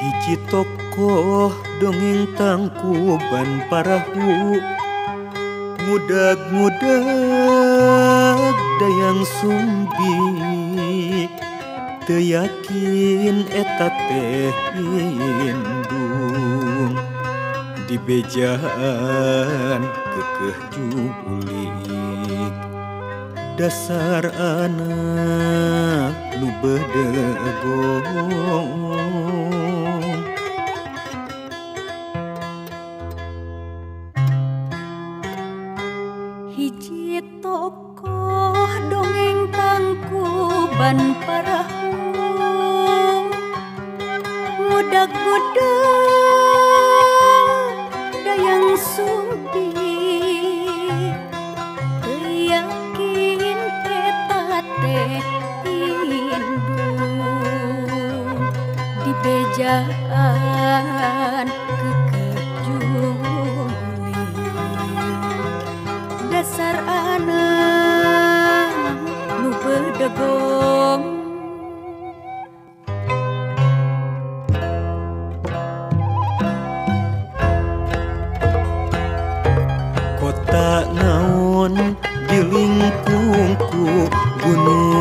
Hiji tokoh dongeng tangkuban parahu, ngudag-ngudag dayang sumbi, teu yakin eta teh indung, di bejaan keukeuh julik. Dasar anak nu bedegong. Hiji tokoh dongeng tangkuban parahu, ngudag-ngudag dayang sumbi, teu yakin eta teh indung, di bejaan keukeuh julik. Dasar anak nu bedegong. Kota naon dilingkung ku gunung